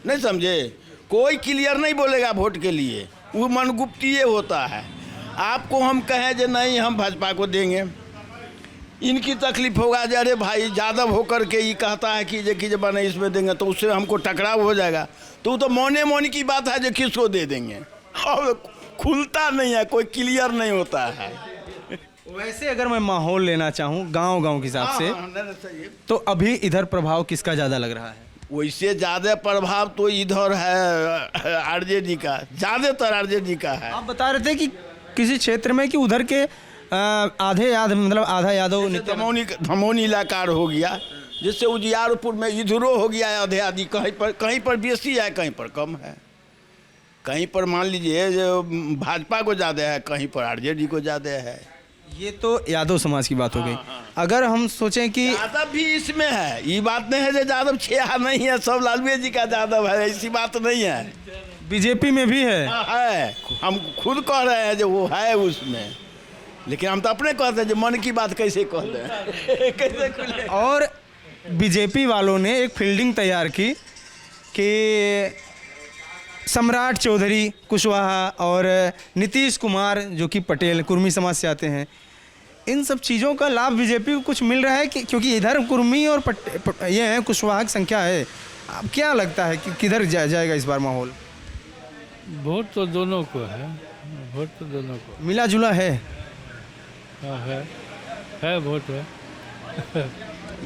नहीं समझे, कोई क्लियर नहीं बोलेगा वोट के लिए, वो मनगुप्तीय होता है। आपको हम कहें जो नहीं हम भाजपा को देंगे, इनकी तकलीफ होगा जो अरे भाई यादव होकर के ये कहता है कि जो बने इसमें देंगे तो उससे हमको टकराव हो जाएगा, तो मौन की बात है जो किसको दे देंगे। और खुलता नहीं है, कोई क्लियर नहीं होता है। वैसे अगर मैं माहौल लेना चाहूँ गांव के हिसाब से, तो अभी इधर प्रभाव किसका ज़्यादा लग रहा है? वैसे ज़्यादा प्रभाव तो इधर है आरजेडी का, ज़्यादातर आरजेडी का है। आप बता रहे थे कि किसी क्षेत्र में कि उधर के मतलब आधा यादव धमोनी इलाका हो गया, जिससे उजियारपुर में इधरो हो गया है आधे आदि, कहीं पर बेसी है, कहीं पर कम है। कहीं पर मान लीजिए जो भाजपा को ज़्यादा है, कहीं पर आरजेडी को ज़्यादा है। ये तो यादव समाज की बात हो गई। अगर हम सोचें कि यादव भी इसमें है, ये बात नहीं है जो यादव छेहा नहीं है, सब लालू जी का यादव है, ऐसी बात नहीं है। बीजेपी में भी है? है, हम खुद कह रहे हैं जो वो है उसमें, लेकिन हम तो अपने कहते हैं जो मन की बात कैसे कहते हैं कैसे खुले। और बीजेपी वालों ने एक फील्डिंग तैयार की कि सम्राट चौधरी कुशवाहा और नीतीश कुमार जो कि पटेल कुर्मी समाज से आते हैं, इन सब चीज़ों का लाभ बीजेपी को कुछ मिल रहा है कि क्योंकि इधर कुर्मी और ये है कुशवाहा की संख्या है। अब क्या लगता है कि किधर जाएगा इस बार माहौल? वोट तो दोनों को है, वोट तो दोनों को मिला जुला है। हाँ है वोट है।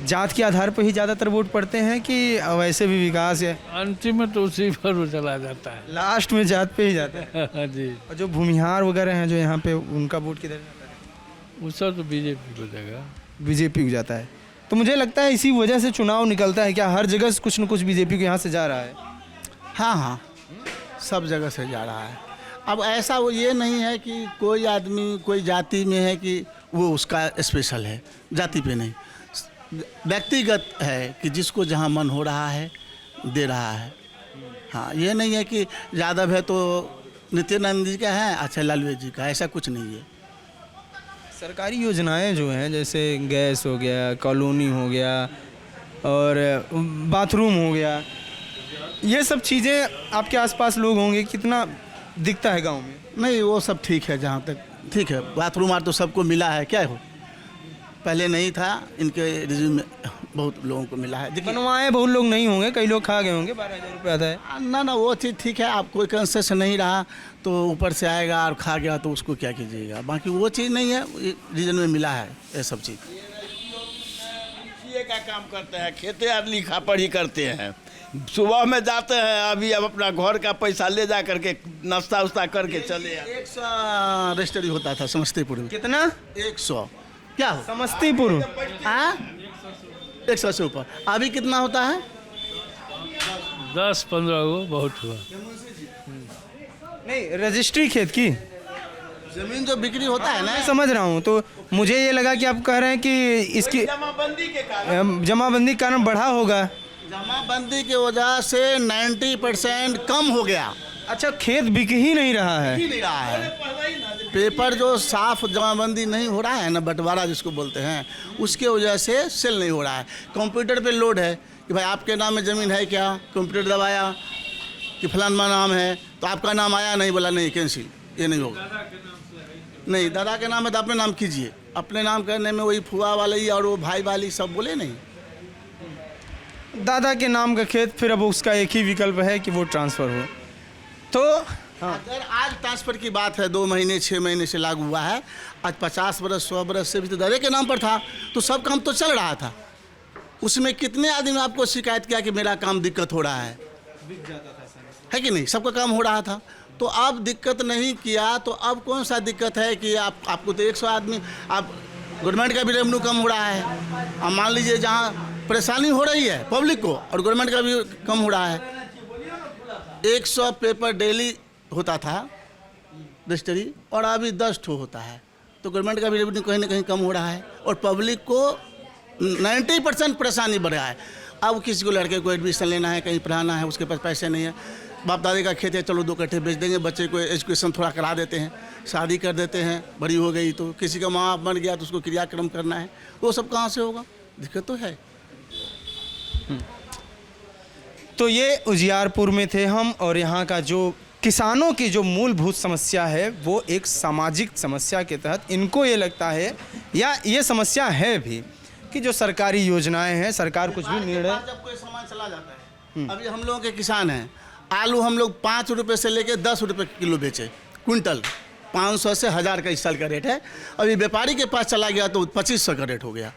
जात के आधार पर ही ज़्यादातर वोट पड़ते हैं कि वैसे भी विकास है? अंतिम में तो उसी पर वो चला जाता है, लास्ट में जात पे ही जाता है। जी। और जो भूमिहार वगैरह हैं जो यहाँ पे, उनका वोट किधर जाता है? उस सब तो बीजेपी को देगा, बीजेपी को जाता है। तो मुझे लगता है इसी वजह से चुनाव निकलता है क्या, हर जगह से कुछ न कुछ बीजेपी को यहाँ से जा रहा है? हाँ, सब जगह से जा रहा है। अब ऐसा वो ये नहीं है कि कोई आदमी कोई जाति में है कि वो उसका स्पेशल है, जाति पे नहीं, व्यक्तिगत है कि जिसको जहाँ मन हो रहा है दे रहा है। हाँ, ये नहीं है कि यादव है तो नित्यानंद जी का है, अच्छा लालू जी का, ऐसा कुछ नहीं है। सरकारी योजनाएं जो हैं जैसे गैस हो गया, कॉलोनी हो गया और बाथरूम हो गया, ये सब चीज़ें आपके आसपास लोग होंगे, कितना दिखता है गांव में? नहीं वो सब ठीक है, जहाँ तक ठीक है। बाथरूम आर तो सबको मिला है, क्या हो, पहले नहीं था, इनके रिज्यूम में बहुत लोगों को मिला है। देखिए बनवाए बहुत लोग नहीं होंगे, कई लोग खा गए होंगे, 12,000 रुपये आता है। ना वो चीज़ ठीक है, आप कोई कंसेशन नहीं रहा तो ऊपर से आएगा और खा गया तो उसको क्या कीजिएगा, बाकी वो चीज़ नहीं है, रीजन में मिला है ये सब चीज़। ये का काम करते हैं, खेते आदमी खापड़ ही करते हैं, सुबह में जाते हैं, अभी अब अपना घर का पैसा ले जा करके नाश्ता उस्ता करके चले आते। 100 रजिस्ट्री होता था समस्तीपुर में। कितना? 100 क्या हो, समस्तीपुर? हाँ 100 से ऊपर। अभी कितना होता है? 10-15 को बहुत हुआ। नहीं, रजिस्ट्री खेत की जमीन जो बिक्री होता है ना, मैं समझ रहा हूँ, तो मुझे ये लगा कि आप कह रहे हैं कि इसकी जमाबंदी के कारण, जमाबंदी के कारण बढ़ा होगा। जमाबंदी की वजह से 90% कम हो गया। अच्छा, खेत बिक ही नहीं रहा है? ही नहीं रहा है, पेपर जो साफ जमाबंदी नहीं हो रहा है ना, बंटवारा जिसको बोलते हैं, उसके वजह से सेल नहीं हो रहा है। कंप्यूटर पे लोड है कि भाई आपके नाम में ज़मीन है क्या, कंप्यूटर दबाया कि फलाना नाम है, तो आपका नाम आया नहीं, बोला नहीं कैंसिल, ये नहीं होगा। नहीं, दादा के नाम है तो अपने नाम कीजिए, अपने नाम करने में वही फुआ वाले ही और वो भाई वाली सब बोले नहीं। दादा के नाम का खेत, फिर अब उसका एक ही विकल्प है कि वो ट्रांसफ़र हो। तो अगर आज ट्रांसफ़र की बात है, 2 महीने 6 महीने से लागू हुआ है, आज 50 बरस 100 बरस से भी तो दादे के नाम पर था, तो सब काम तो चल रहा था। उसमें कितने आदमी आपको शिकायत किया कि मेरा काम दिक्कत हो रहा है कि नहीं, सबका काम हो रहा था। तो अब दिक्कत नहीं किया तो अब कौन सा दिक्कत है कि आपको तो 100 आदमी, आप गवर्नमेंट का भी रेवेन्यू कम हो रहा है। अब मान लीजिए जहाँ परेशानी हो रही है पब्लिक को और गवर्नमेंट का भी कम हो रहा है। 100 पेपर डेली होता था रजिस्ट्री और अभी 10 ठो होता है, तो गवर्नमेंट का भी रेवेन्यू कहीं ना कहीं कम हो रहा है और पब्लिक को 90% परेशानी बढ़ रहा है। अब किसी को लड़के को एडमिशन लेना है, कहीं पढ़ाना है, उसके पास पैसे नहीं है, बाप दादी का खेत है, चलो 2 कट्ठे बेच देंगे, बच्चे को एजुकेशन थोड़ा करा देते हैं, शादी कर देते हैं, बड़ी हो गई तो किसी का माँ बाप बन गया तो उसको क्रियाक्रम करना है, वो सब कहाँ से होगा, दिक्कत तो है। तो ये उजियारपुर में थे हम, और यहाँ का जो किसानों की जो मूलभूत समस्या है वो एक सामाजिक समस्या के तहत इनको ये लगता है, या ये समस्या है भी, कि जो सरकारी योजनाएं हैं, सरकार कुछ भी निर्णय, जब कोई सामान चला जाता है, अभी हम लोगों के किसान हैं, आलू हम लोग 5 रुपये से लेके 10 रुपये किलो बेचे, क्विंटल 500 से 1000 का इस साल का रेट है। अभी व्यापारी के पास चला गया तो 2500 का रेट हो गया।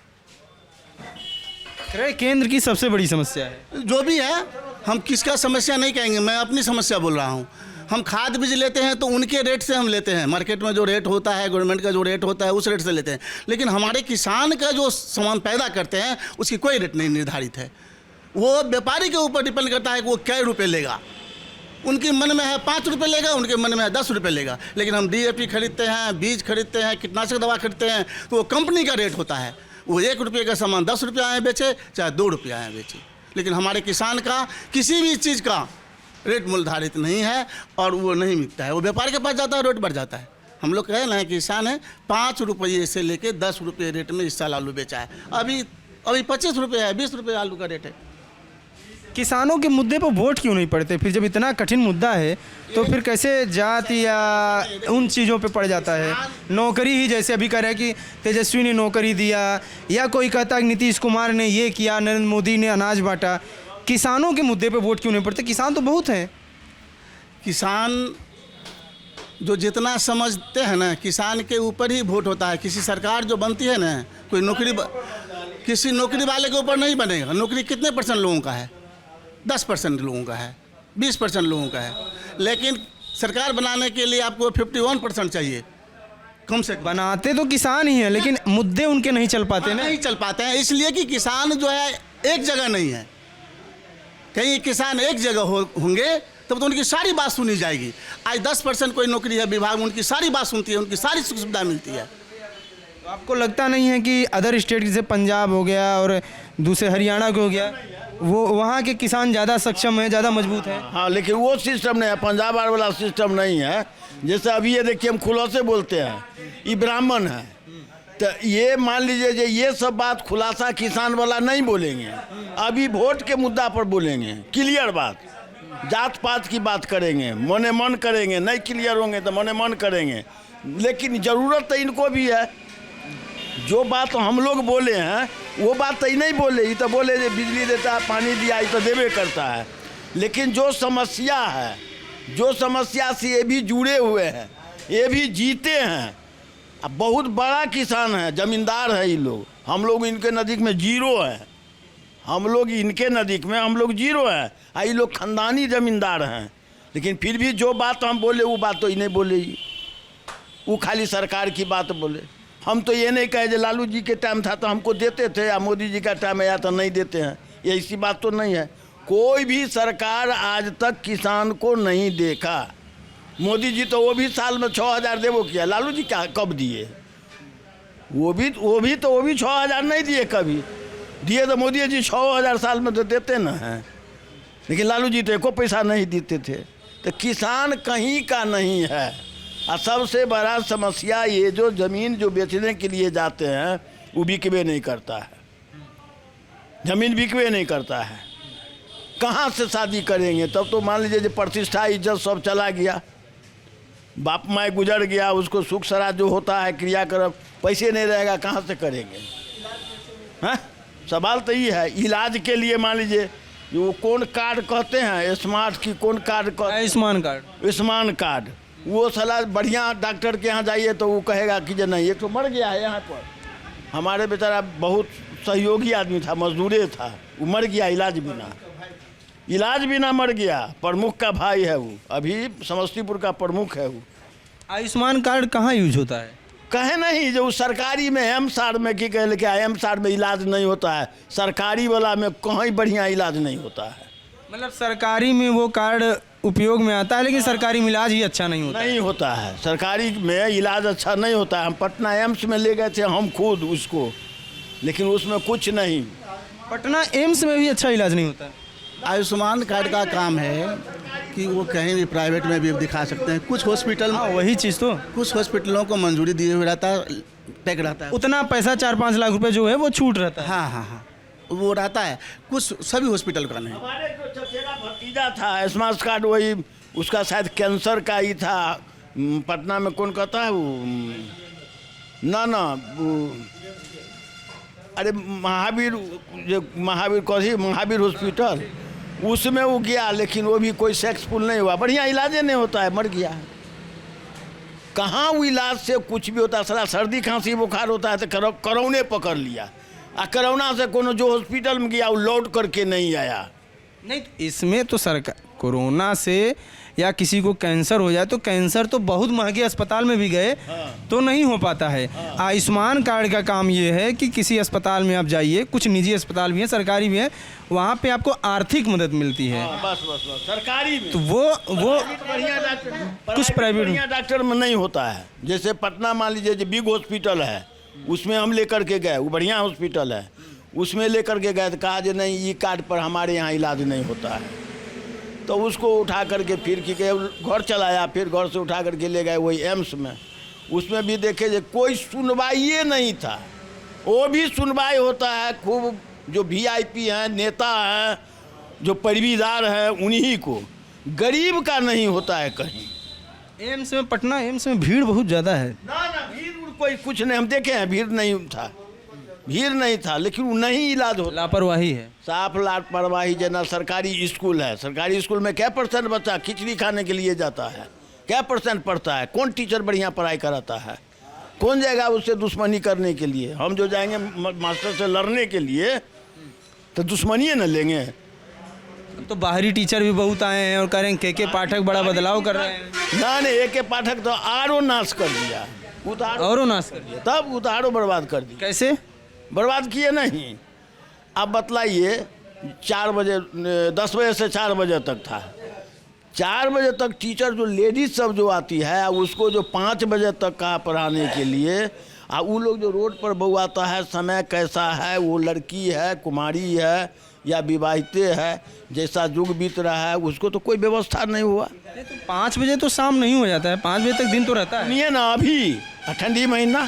क्रय केंद्र की सबसे बड़ी समस्या है। जो भी है, हम किसका समस्या नहीं कहेंगे, मैं अपनी समस्या बोल रहा हूँ। हम खाद बीज लेते हैं तो उनके रेट से हम लेते हैं, मार्केट में जो रेट होता है, गवर्नमेंट का जो रेट होता है उस रेट से लेते हैं, लेकिन हमारे किसान का जो सामान पैदा करते हैं उसकी कोई रेट नहीं निर्धारित है। वो व्यापारी के ऊपर डिपेंड करता है कि वो कै रुपये लेगा। उनके मन में है 5 रुपये लेगा, उनके मन में है 10 रुपये लेगा, लेकिन हम DAP खरीदते हैं, बीज खरीदते हैं, कीटनाशक दवा खरीदते हैं, तो वो कंपनी का रेट होता है। वो 1 रुपये का सामान 10 रुपये आए बेचे, चाहे 2 रुपये आए बेचे, लेकिन हमारे किसान का किसी भी चीज़ का रेट निर्धारित नहीं है और वो नहीं मिलता है। वो व्यापारी के पास जाता है, रेट बढ़ जाता है। हम लोग कह रहे हैं कि किसान है 5 रुपये से लेके 10 रुपये रेट में इस साल आलू बेचा है। अभी 25 रुपये है, 20 रुपये आलू का रेट है। किसानों के मुद्दे पर वोट क्यों नहीं पड़ते? फिर जब इतना कठिन मुद्दा है तो फिर कैसे जाति या उन चीज़ों पे पड़ जाता है? नौकरी ही, जैसे अभी कह रहे हैं कि तेजस्वी ने नौकरी दिया, या कोई कहता है कि नीतीश कुमार ने ये किया, नरेंद्र मोदी ने अनाज बांटा, किसानों के मुद्दे पे वोट क्यों नहीं पड़ते? किसान तो बहुत हैं। किसान जो जितना समझते हैं ना, किसान के ऊपर ही वोट होता है। किसी सरकार जो बनती है ना, कोई किसी नौकरी वाले के ऊपर नहीं बनेगा। नौकरी कितने % लोगों का है? 10% लोगों का है, 20% लोगों का है, लेकिन सरकार बनाने के लिए आपको 51% चाहिए कम से कम। बनाते तो किसान ही हैं, लेकिन मुद्दे उनके नहीं चल पाते ना। नहीं चल पाते हैं, इसलिए कि किसान जो है एक जगह नहीं है। कहीं किसान एक जगह होंगे तब तो उनकी सारी बात सुनी जाएगी। आज 10% कोई नौकरी है विभाग में, उनकी सारी बात सुनती है, उनकी सारी सुख सुविधा मिलती है। तो आपको लगता नहीं है कि अदर स्टेट जैसे पंजाब हो गया और दूसरे हरियाणा के हो गया, वो वहाँ के किसान ज़्यादा सक्षम है, ज़्यादा मजबूत है। हाँ, लेकिन वो सिस्टम नहीं है, पंजाब वाला सिस्टम नहीं है। जैसे अभी ये देखिए हम खुलासे बोलते हैं, ये ब्राह्मण है, तो ये मान लीजिए जो ये सब बात खुलासा किसान वाला नहीं बोलेंगे, अभी वोट के मुद्दा पर बोलेंगे, क्लियर बात, जात पात की बात करेंगे, मने मन करेंगे, नहीं क्लियर होंगे तो मने मन करेंगे। लेकिन ज़रूरत तो इनको भी है, जो बात हम लोग बोले हैं वो बात तो ही नहीं बोले, ये तो बोले जो बिजली देता है, पानी दिया, ये तो देवे करता है। लेकिन जो समस्या है, जो समस्या से ये भी जुड़े हुए हैं, ये भी जीते हैं, अब बहुत बड़ा किसान है, ज़मींदार है ये लोग, हम लोग इनके नज़दीक में जीरो हैं, हम लोग इनके नज़दीक में हम लोग जीरो हैं, ये लोग ख़ानदानी ज़मींदार हैं। लेकिन फिर भी जो बात हम बोले वो बात तो ही नहीं बोले, वो खाली सरकार की बात बोले। हम तो ये नहीं कहे जो लालू जी के टाइम था तो हमको देते थे, या मोदी जी का टाइम आया तो नहीं देते हैं, ये ऐसी बात तो नहीं है। कोई भी सरकार आज तक किसान को नहीं देखा। मोदी जी तो वो भी साल में 6,000 देवो किया, लालू जी क्या कब दिए? वो भी 6,000 नहीं दिए, कभी दिए तो मोदी जी 6,000 साल में तो देते न हैं, लेकिन लालू जी तो एको पैसा नहीं देते थे। तो किसान कहीं का नहीं है। और सबसे बड़ा समस्या ये जो ज़मीन जो बेचने के लिए जाते हैं वो बिकवे नहीं करता है, ज़मीन बिकवे नहीं करता है। कहाँ से शादी करेंगे? तब तो मान लीजिए जो प्रतिष्ठा इज्जत सब चला गया, बाप माँ गुजर गया, उसको सुख सराज जो होता है क्रियाक्रम, पैसे नहीं रहेगा कहाँ से करेंगे? हाँ, सवाल तो ये है। इलाज के लिए मान लीजिए वो कौन कार्ड कहते हैं, स्मार्ट की कौन कार्ड कहते हैं? आयुष्मान कार्ड। आयुष्मान कार्ड, वो सलाह बढ़िया डॉक्टर के यहाँ जाइए तो वो कहेगा कि जो नहीं, एक तो मर गया है यहाँ पर, हमारे बेचारा बहुत सहयोगी आदमी था, मजदूरे था, वो मर गया इलाज बिना मर गया। प्रमुख का भाई है वो, अभी समस्तीपुर का प्रमुख है वो। आयुष्मान कार्ड कहाँ यूज होता है? कहे नहीं, जो सरकारी में एमसार में की कहे लेके एमसार में इलाज नहीं होता है, सरकारी वाला में कहीं बढ़िया इलाज नहीं होता है। मतलब सरकारी में वो कार्ड उपयोग में आता है, लेकिन सरकारी में इलाज ही अच्छा नहीं होता। नहीं होता है, सरकारी में इलाज अच्छा नहीं होता है। हम पटना एम्स में ले गए थे हम खुद उसको, लेकिन उसमें कुछ नहीं। पटना एम्स में भी अच्छा इलाज नहीं होता। आयुष्मान कार्ड का काम है कि वो कहीं भी प्राइवेट में भी दिखा सकते हैं। कुछ हॉस्पिटल, हाँ, वही चीज़ तो, कुछ हॉस्पिटलों को मंजूरी दिए हुए रहता है, पैक रहता है, उतना पैसा 4-5 लाख रुपए जो है वो छूट रहता है। हाँ वो रहता है, कुछ सभी हॉस्पिटल का नहीं। हमारे जो चचेरा भतीजा था स्मार्ट कार्ड, वही उसका शायद कैंसर का ही था। पटना में कौन कहता है वो, अरे महावीर हॉस्पिटल, उसमें वो गया, लेकिन वो भी कोई सक्सेसफुल नहीं हुआ, बढ़िया इलाज नहीं होता है, मर गया। कहाँ वो इलाज से कुछ भी होता है? साला सर्दी खांसी बुखार होता है तो कोरोना पकड़ लिया, और कोरोना से कोनो जो हॉस्पिटल में गया वो लौट करके नहीं आया। नहीं, इसमें तो सरकार कोरोना से या किसी को कैंसर हो जाए तो कैंसर तो बहुत महंगे अस्पताल में भी गए तो नहीं हो पाता है। आयुष्मान कार्ड का काम ये है कि किसी अस्पताल में आप जाइए, कुछ निजी अस्पताल भी हैं, सरकारी भी हैं, वहाँ पे आपको आर्थिक मदद मिलती है। बस सरकारी में तो वो बढ़िया डॉक्टर, कुछ प्राइवेट बढ़िया डॉक्टर में नहीं होता है। जैसे पटना मान लीजिए जो बिग हॉस्पिटल है, उसमें हम लेकर के गए, वो बढ़िया हॉस्पिटल है, उसमें लेकर के गए तो कहा जो नहीं, ये कार्ड पर हमारे यहाँ इलाज नहीं होता है। तो उसको उठा करके फिर कि घर चलाया, फिर घर से उठा करके ले गए वही एम्स में, उसमें भी देखे जो कोई सुनवाई नहीं था। वो भी सुनवाई होता है खूब, जो वीआईपी हैं, नेता हैं, जो परिवीदार हैं, उन्हीं को, गरीब का नहीं होता है कहीं। एम्स में, पटना एम्स में भीड़ बहुत ज़्यादा है। ना भीड़ कोई कुछ नहीं, हम देखे हैं भीड़ नहीं था, लेकिन वो नहीं इलाज होता, लापरवाही है, साफ लापरवाही। जना सरकारी स्कूल है, सरकारी स्कूल में क्या % बच्चा खिचड़ी खाने के लिए जाता है? क्या % पढ़ता है? कौन टीचर बढ़िया पढ़ाई कराता है? कौन जाएगा उससे दुश्मनी करने के लिए? हम जो जाएंगे मास्टर से लड़ने के लिए तो दुश्मनी न लेंगे। तो बाहरी टीचर भी बहुत आए हैं और कह रहे हैं के पाठक बड़ा बदलाव कर रहे हैं। ना नहीं, के पाठक तो आरो नाश कर दिया, और नाश कर दिया, तब उतारो बर्बाद कर दिया। कैसे बर्बाद किए नहीं? आप बतलाइए, 4 बजे 10 बजे से 4 बजे तक था, 4 बजे तक टीचर जो लेडीज सब जो आती है उसको जो 5 बजे तक कहा पढ़ाने के लिए, वो लोग जो रोड पर बउआता है, समय कैसा है, वो लड़की है, कुमारी है या विवाहिते है, जैसा युग बीत रहा है, उसको तो कोई व्यवस्था नहीं हुआ। तो 5 बजे तो शाम नहीं हो जाता है, 5 बजे तक दिन तो रहता है। सुनिए ना, अभी ठंडी महीना,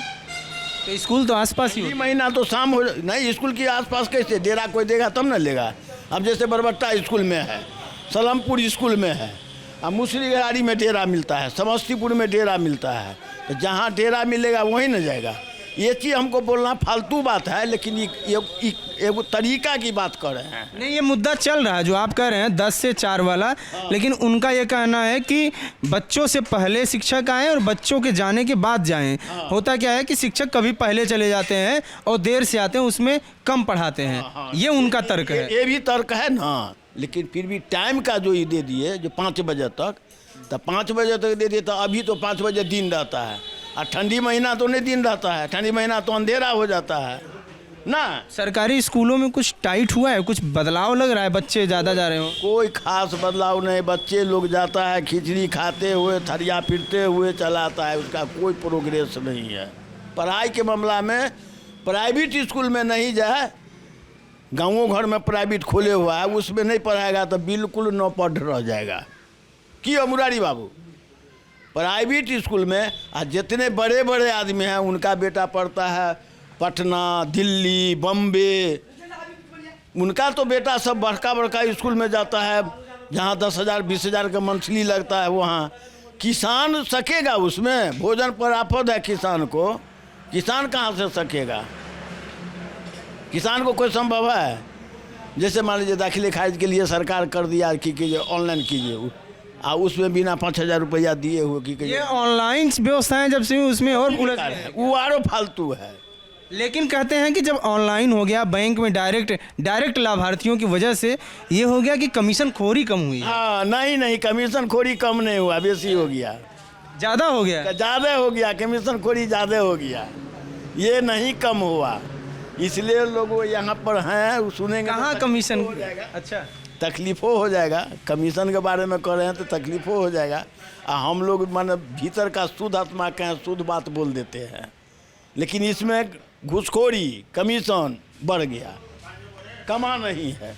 तो स्कूल तो आसपास ही ठंडी होता महीना तो शाम हो नहीं, स्कूल के आसपास कैसे डेरा कोई देगा तब ना लेगा। अब जैसे बरबट्टा स्कूल में है, सलमपुर स्कूल में है, अब मुसरीगरारी में डेरा मिलता है, समस्तीपुर में डेरा मिलता है, तो जहाँ डेरा मिलेगा वहीं न जाएगा। ये चीज़ हमको बोलना फालतू बात है, लेकिन ये तरीका की बात कर रहे हैं। नहीं, ये मुद्दा चल रहा है जो आप कह रहे हैं 10 से 4 वाला, लेकिन उनका ये कहना है कि बच्चों से पहले शिक्षक आएँ और बच्चों के जाने के बाद जाएं। होता क्या है कि शिक्षक कभी पहले चले जाते हैं और देर से आते हैं, उसमें कम पढ़ाते हैं। ये उनका तर्क है। ये भी तर्क है ना, लेकिन फिर भी टाइम का जो ये दे दिए जो 5 बजे तक, तो 5 बजे तक दे दिए, तो अभी तो 5 बजे दिन रहता है, और ठंडी महीना तो नहीं दिन रहता है, ठंडी महीना तो अंधेरा हो जाता है ना। सरकारी स्कूलों में कुछ टाइट हुआ है, कुछ बदलाव लग रहा है, बच्चे ज़्यादा जा रहे हो? कोई खास बदलाव नहीं, बच्चे लोग जाता है खिचड़ी खाते हुए, थरिया पीटते हुए चलाता है, उसका कोई प्रोग्रेस नहीं है। पढ़ाई के मामला में प्राइवेट स्कूल में नहीं जाए, गाँवों घर में प्राइवेट खोले हुआ है, उसमें नहीं पढ़ाएगा तो बिल्कुल न पढ़ रह जाएगा। क्यों मुरारी बाबू, प्राइवेट स्कूल में आज जितने बड़े बड़े आदमी हैं उनका बेटा पढ़ता है पटना, दिल्ली, बम्बे, उनका तो बेटा सब बड़का बड़का स्कूल में जाता है, जहाँ 10,000 20,000 का मंथली लगता है। वहाँ किसान सकेगा, उसमें भोजन पर आफत है किसान को, किसान कहाँ से सकेगा? किसान को कोई संभव है? जैसे मान लीजिए दाखिले खारिज के लिए सरकार कर दिया कि कीजिए ऑनलाइन कीजिए, उसमें बिना 5,000 रुपया दिए हुए कि ये ऑनलाइन व्यवस्थाएं जब से उसमें और वो आरो फालतू है। लेकिन कहते हैं कि जब ऑनलाइन हो गया, बैंक में डायरेक्ट लाभार्थियों की वजह से ये हो गया कि कमीशन खोरी कम हुई। हाँ, नहीं, कमीशन खोरी कम नहीं हुआ, बेसी हो गया, ज़्यादा हो गया, ज़्यादा हो गया, कमीशन खोरी ज़्यादा हो गया, ये नहीं कम हुआ। इसलिए लोग यहाँ पर हैं, सुनेंगे कहाँ कमीशन हो जाएगा, अच्छा तकलीफ़ों हो जाएगा। कमीशन के बारे में कर रहे हैं तो तकलीफ़ों हो जाएगा। हम लोग मान भीतर का शुद्ध आत्मा के शुद्ध बात बोल देते हैं, लेकिन इसमें घूसखोरी कमीशन बढ़ गया, कमा नहीं है।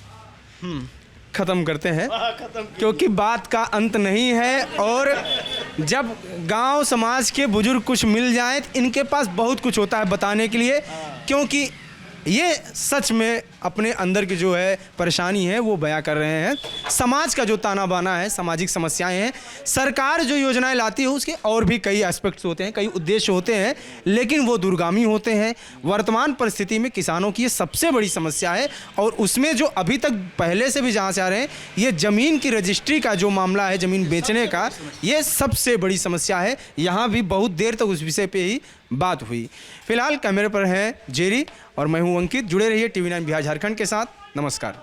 ख़त्म करते हैं, खत्म। क्योंकि बात का अंत नहीं है, और जब गांव समाज के बुजुर्ग कुछ मिल जाएं तो इनके पास बहुत कुछ होता है बताने के लिए, क्योंकि ये सच में अपने अंदर की जो है परेशानी है वो बयां कर रहे हैं। समाज का जो ताना बाना है, सामाजिक समस्याएं हैं, सरकार जो योजनाएं लाती है उसके और भी कई एस्पेक्ट्स होते हैं, कई उद्देश्य होते हैं, लेकिन वो दूरगामी होते हैं। वर्तमान परिस्थिति में किसानों की ये सबसे बड़ी समस्या है, और उसमें जो अभी तक पहले से भी जहाँ से आ रहे हैं, ये ज़मीन की रजिस्ट्री का जो मामला है, ज़मीन बेचने का, ये सबसे बड़ी समस्या है। यहाँ भी बहुत देर तक उस विषय पर ही बात हुई। फिलहाल कैमरे पर हैं जेरी और मैं हूं अंकित। जुड़े रहिए TV9 बिहार झारखंड के साथ। नमस्कार।